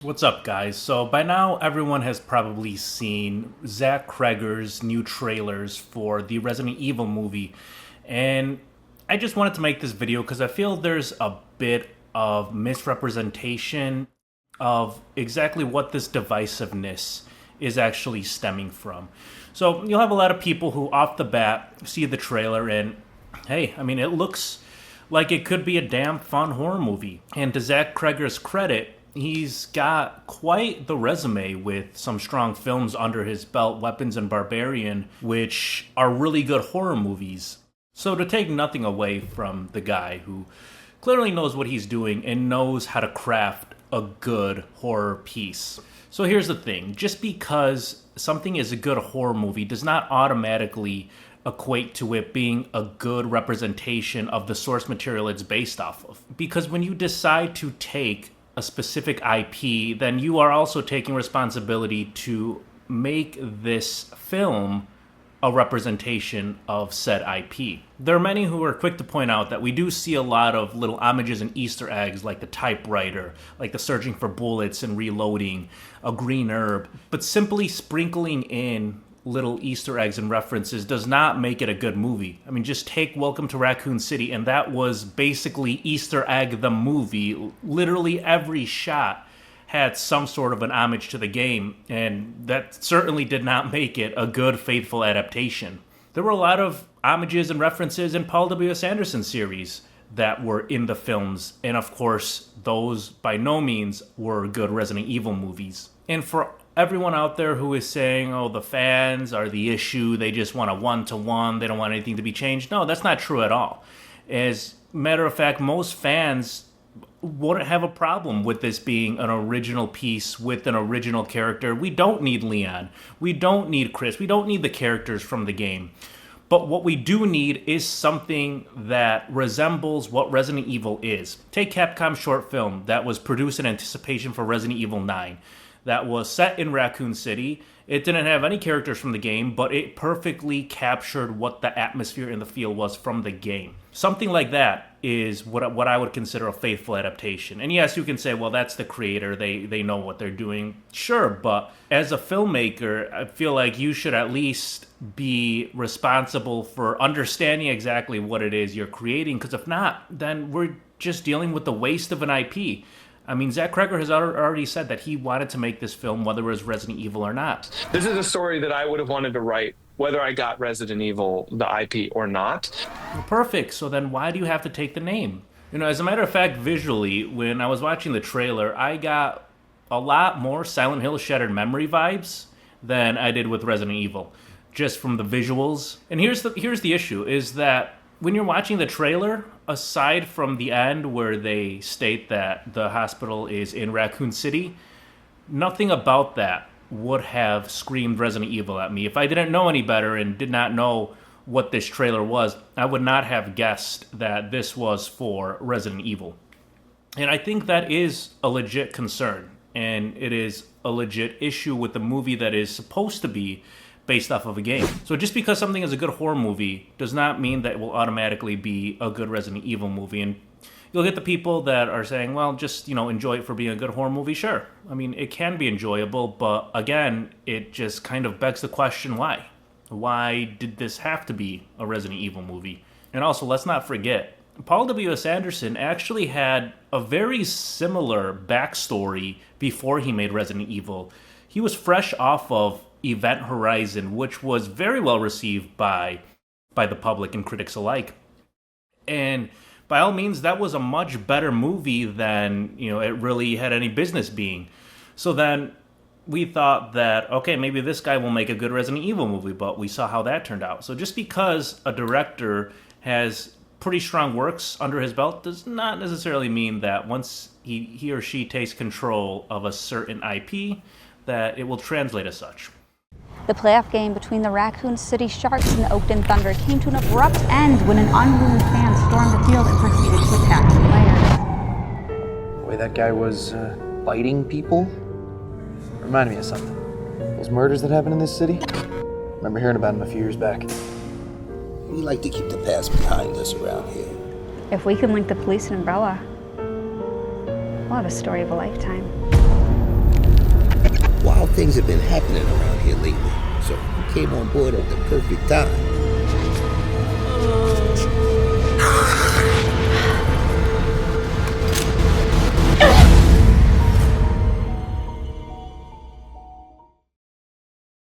What's up, guys? So by now, everyone has probably seen Zach Cregger's new trailers for the Resident Evil movie. And I just wanted to make this video because I feel there's a bit of misrepresentation of exactly what this divisiveness is actually stemming from. So you'll have a lot of people who off the bat see the trailer and, hey, I mean, it looks like it could be a damn fun horror movie. And to Zach Cregger's credit, he's got quite the resume with some strong films under his belt, Weapons and Barbarian, which are really good horror movies. So to take nothing away from the guy who clearly knows what he's doing and knows how to craft a good horror piece. So here's the thing, just because something is a good horror movie does not automatically equate to it being a good representation of the source material it's based off of. Because when you decide to take a specific IP, then you are also taking responsibility to make this film a representation of said IP. There are many who are quick to point out that we do see a lot of little homages and Easter eggs, like the typewriter, like the searching for bullets and reloading, a green herb, but simply sprinkling in little Easter eggs and references does not make it a good movie. I mean, just take Welcome to Raccoon City, and that was basically Easter egg the movie. Literally every shot had some sort of an homage to the game, and that certainly did not make it a good, faithful adaptation. There were a lot of homages and references in Paul W.S. Anderson's series that were in the films, and of course, those by no means were good Resident Evil movies. And for everyone out there who is saying, oh, the fans are the issue, they just want a one-to-one, they don't want anything to be changed. No, that's not true at all. As a matter of fact, most fans wouldn't have a problem with this being an original piece with an original character. We don't need Leon. We don't need Chris. We don't need the characters from the game. But what we do need is something that resembles what Resident Evil is. Take Capcom's short film that was produced in anticipation for Resident Evil 9. That was set in Raccoon City. It didn't have any characters from the game, but it perfectly captured what the atmosphere and the feel was from the game. Something like that is what I would consider a faithful adaptation. And yes, you can say, well, that's the creator. They know what they're doing. Sure, but as a filmmaker, I feel like you should at least be responsible for understanding exactly what it is you're creating. Because if not, then we're just dealing with the waste of an IP. I mean, Zach Cregger has already said that he wanted to make this film whether it was Resident Evil or not. This is a story that I would have wanted to write whether I got Resident Evil, the IP, or not. Perfect. So then why do you have to take the name? You know, as a matter of fact, visually, when I was watching the trailer, I got a lot more Silent Hill Shattered Memory vibes than I did with Resident Evil, just from the visuals. And here's the issue, is that when you're watching the trailer, aside from the end where they state that the hospital is in Raccoon City, nothing about that would have screamed Resident Evil at me. If I didn't know any better and did not know what this trailer was, I would not have guessed that this was for Resident Evil. And I think that is a legit concern, and it is a legit issue with the movie that is supposed to be based off of a game. So just because something is a good horror movie does not mean that it will automatically be a good Resident Evil movie. And you'll get the people that are saying, well, just, enjoy it for being a good horror movie. Sure. I mean, it can be enjoyable, but again, it just kind of begs the question, why? Why did this have to be a Resident Evil movie? And also, let's not forget, Paul W.S. Anderson actually had a very similar backstory before he made Resident Evil. He was fresh off of Event Horizon, which was very well received by the public and critics alike. And by all means, that was a much better movie than, it really had any business being. So then we thought that, okay, maybe this guy will make a good Resident Evil movie, but we saw how that turned out. So just because a director has pretty strong works under his belt does not necessarily mean that once he or she takes control of a certain IP, that it will translate as such. The playoff game between the Raccoon City Sharks and the Oakton Thunder came to an abrupt end when an unruly fan stormed the field and proceeded to attack the players. The way that guy was biting people reminded me of something. Those murders that happened in this city, remember hearing about them a few years back. We like to keep the past behind us around here. If we can link the police and Umbrella, we'll have a story of a lifetime. things have been happening around here lately, so you came on board at the perfect time.